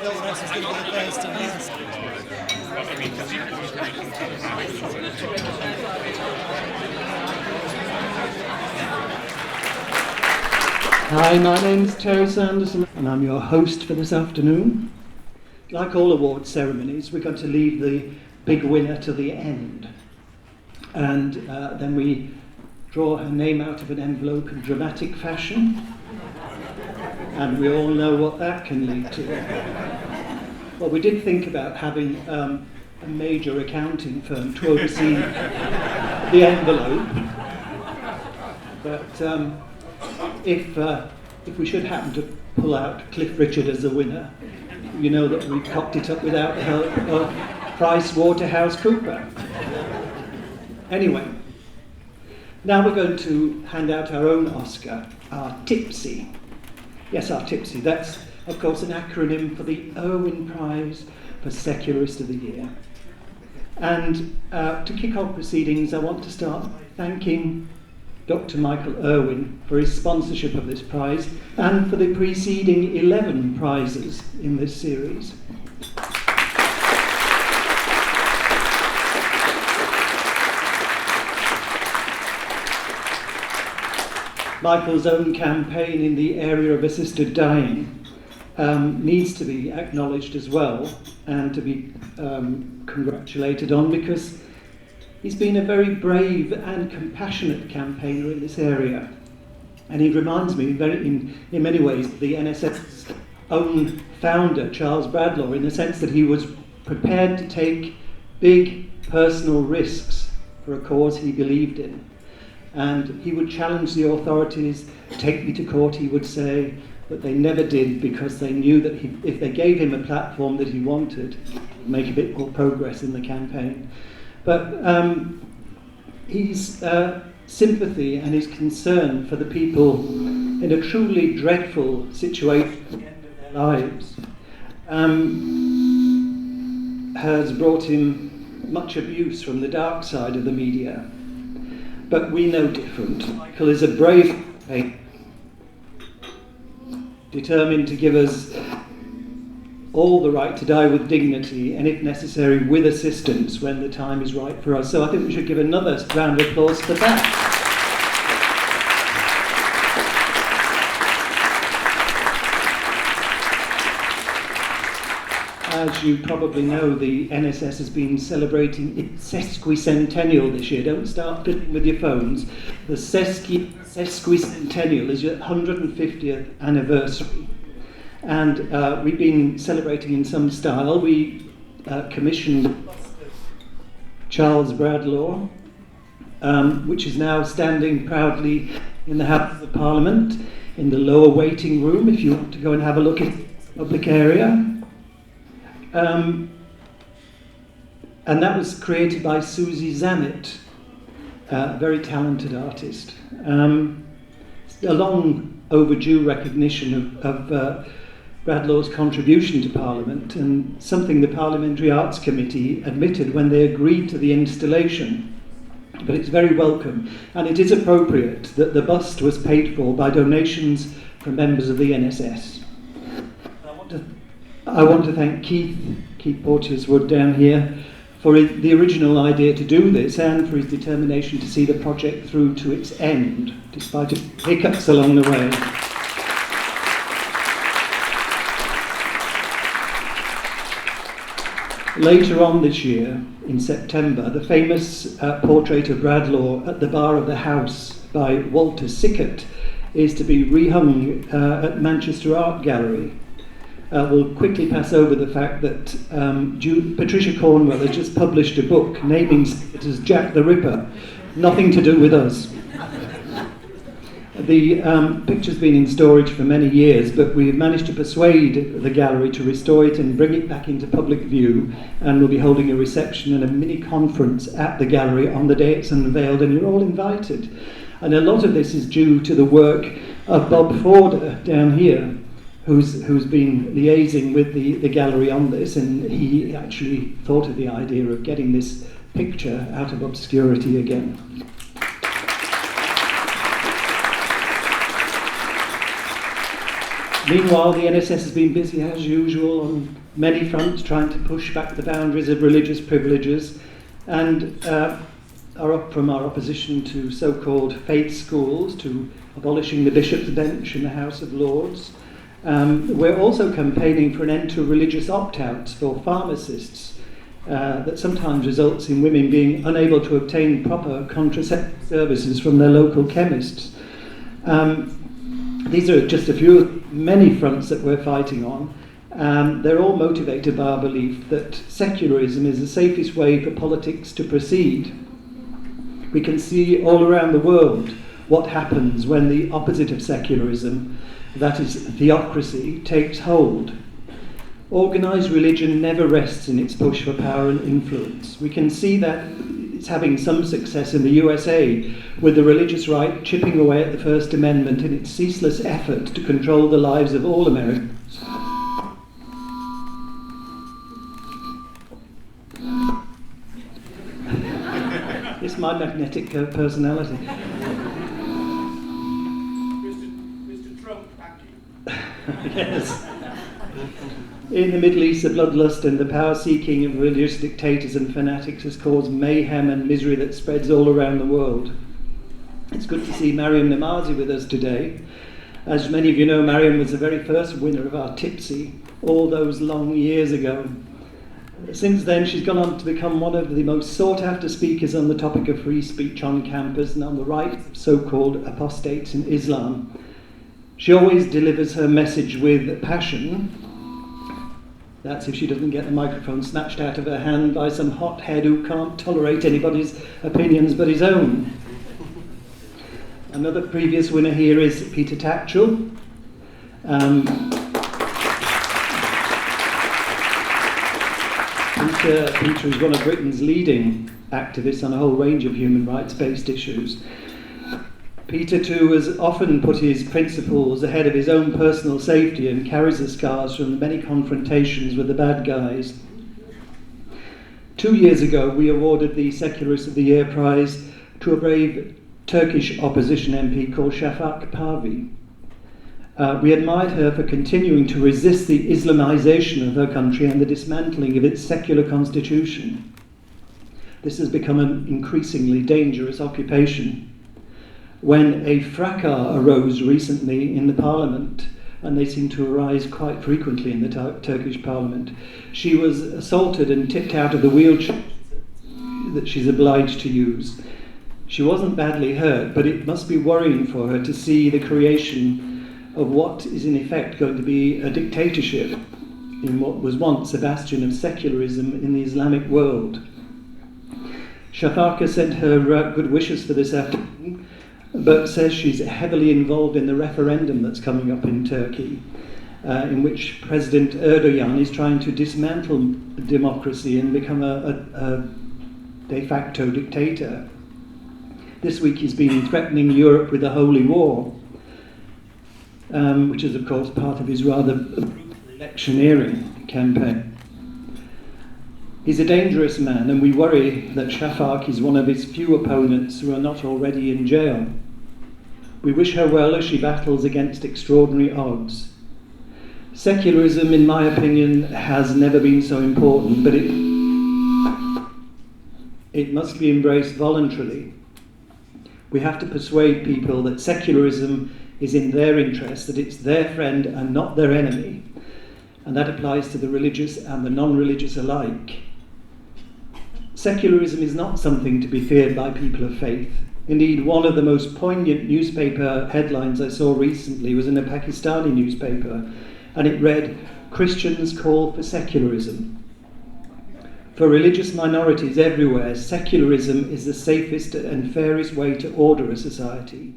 Phil's is going to be the first and last. Hi, my name's Terry Sanderson and I'm your host for this afternoon. Like all award ceremonies, we're going to leave the big winner to the end. And then we draw her name out of an envelope in dramatic fashion. And we all know what that can lead to. Well, we did think about having a major accounting firm to oversee the envelope. But if we should happen to pull out Cliff Richard as the winner, you know that we cocked it up without the help of PricewaterhouseCoopers. Anyway, now we're going to hand out our own Oscar, our Tipsy. Yes, our Tipsy. That's, of course, an acronym for the Irwin Prize for Secularist of the Year. And to kick off proceedings, I want to start by thanking Dr. Michael Irwin for his sponsorship of this prize and for the preceding 11 prizes in this series. Michael's own campaign in the area of assisted dying needs to be acknowledged as well and to be congratulated on, because he's been a very brave and compassionate campaigner in this area. And he reminds me in many ways of the NSS's own founder, Charles Bradlaugh, in the sense that he was prepared to take big personal risks for a cause he believed in. And he would challenge the authorities, take me to court, he would say, but they never did, because they knew that if they gave him a platform that he wanted, he would make a bit more progress in the campaign. But his sympathy and his concern for the people in a truly dreadful situation at the end of their lives has brought him much abuse from the dark side of the media. But we know different. Michael is a brave painter, determined to give us all the right to die with dignity, and if necessary with assistance when the time is right for us. So I think we should give another round of applause for that. As you probably know, the NSS has been celebrating its sesquicentennial this year. Don't start fiddling with your phones. The sesquicentennial is your 150th anniversary. And we've been celebrating in some style. We commissioned Charles Bradlaugh, which is now standing proudly in the House of Parliament, in the lower waiting room, if you want to go and have a look at the public area. And that was created by Susie Zammit, a very talented artist. A long overdue recognition of Bradlaugh's contribution to Parliament, and something the Parliamentary Arts Committee admitted when they agreed to the installation. But it's very welcome, and it is appropriate that the bust was paid for by donations from members of the NSS. I want to thank Keith Porteous-Wood down here for the original idea to do this, and for his determination to see the project through to its end, despite hiccups along the way. Later on this year, in September, the famous portrait of Bradlaugh at the bar of the House by Walter Sickert is to be rehung at Manchester Art Gallery. We'll quickly pass over the fact that Patricia Cornwell has just published a book naming Sickert as Jack the Ripper. Nothing to do with us. The picture's been in storage for many years, but we've managed to persuade the gallery to restore it and bring it back into public view, and we'll be holding a reception and a mini conference at the gallery on the day it's unveiled, and you're all invited. And a lot of this is due to the work of Bob Forder down here, who's been liaising with the gallery on this, and he actually thought of the idea of getting this picture out of obscurity again. Meanwhile, the NSS has been busy as usual on many fronts trying to push back the boundaries of religious privileges and from our opposition to so-called faith schools to abolishing the bishop's bench in the House of Lords. We're also campaigning for an end to religious opt-outs for pharmacists that sometimes results in women being unable to obtain proper contraceptive services from their local chemists. These are just a few of many fronts that we're fighting on. They're all motivated by our belief that secularism is the safest way for politics to proceed. We can see all around the world what happens when the opposite of secularism, that is theocracy, takes hold. Organised religion never rests in its push for power and influence. We can see that it's having some success in the USA, with the religious right chipping away at the First Amendment in its ceaseless effort to control the lives of all Americans. It's my magnetic personality. Mr. Trump, thank you. Yes. In the Middle East, the bloodlust and the power-seeking of religious dictators and fanatics has caused mayhem and misery that spreads all around the world. It's good to see Mariam Namazi with us today. As many of you know, Mariam was the very first winner of our Tipsy all those long years ago. Since then, she's gone on to become one of the most sought-after speakers on the topic of free speech on campus and on the right of so-called apostates in Islam. She always delivers her message with passion. That's if she doesn't get the microphone snatched out of her hand by some hothead who can't tolerate anybody's opinions but his own. Another previous winner here is Peter Tatchell. Peter is one of Britain's leading activists on a whole range of human rights-based issues. Peter, too, has often put his principles ahead of his own personal safety and carries the scars from the many confrontations with the bad guys. 2 years ago, we awarded the Secularist of the Year prize to a brave Turkish opposition MP called Shafak Parvi. We admired her for continuing to resist the Islamization of her country and the dismantling of its secular constitution. This has become an increasingly dangerous occupation. When a fracas arose recently in the parliament, and they seem to arise quite frequently in the Turkish parliament, she was assaulted and tipped out of the wheelchair that she's obliged to use. She wasn't badly hurt, but it must be worrying for her to see the creation of what is in effect going to be a dictatorship in what was once a bastion of secularism in the Islamic world. Shafaka sent her good wishes for this afternoon, but says she's heavily involved in the referendum that's coming up in Turkey, in which President Erdogan is trying to dismantle democracy and become a de facto dictator. This week he's been threatening Europe with a holy war, which is of course part of his rather brutal electioneering campaign. He's a dangerous man, and we worry that Shafak is one of his few opponents who are not already in jail. We wish her well as she battles against extraordinary odds. Secularism, in my opinion, has never been so important, but it must be embraced voluntarily. We have to persuade people that secularism is in their interest, that it's their friend and not their enemy, and that applies to the religious and the non-religious alike. Secularism is not something to be feared by people of faith. Indeed, one of the most poignant newspaper headlines I saw recently was in a Pakistani newspaper, and it read, "Christians call for secularism." For religious minorities everywhere, secularism is the safest and fairest way to order a society.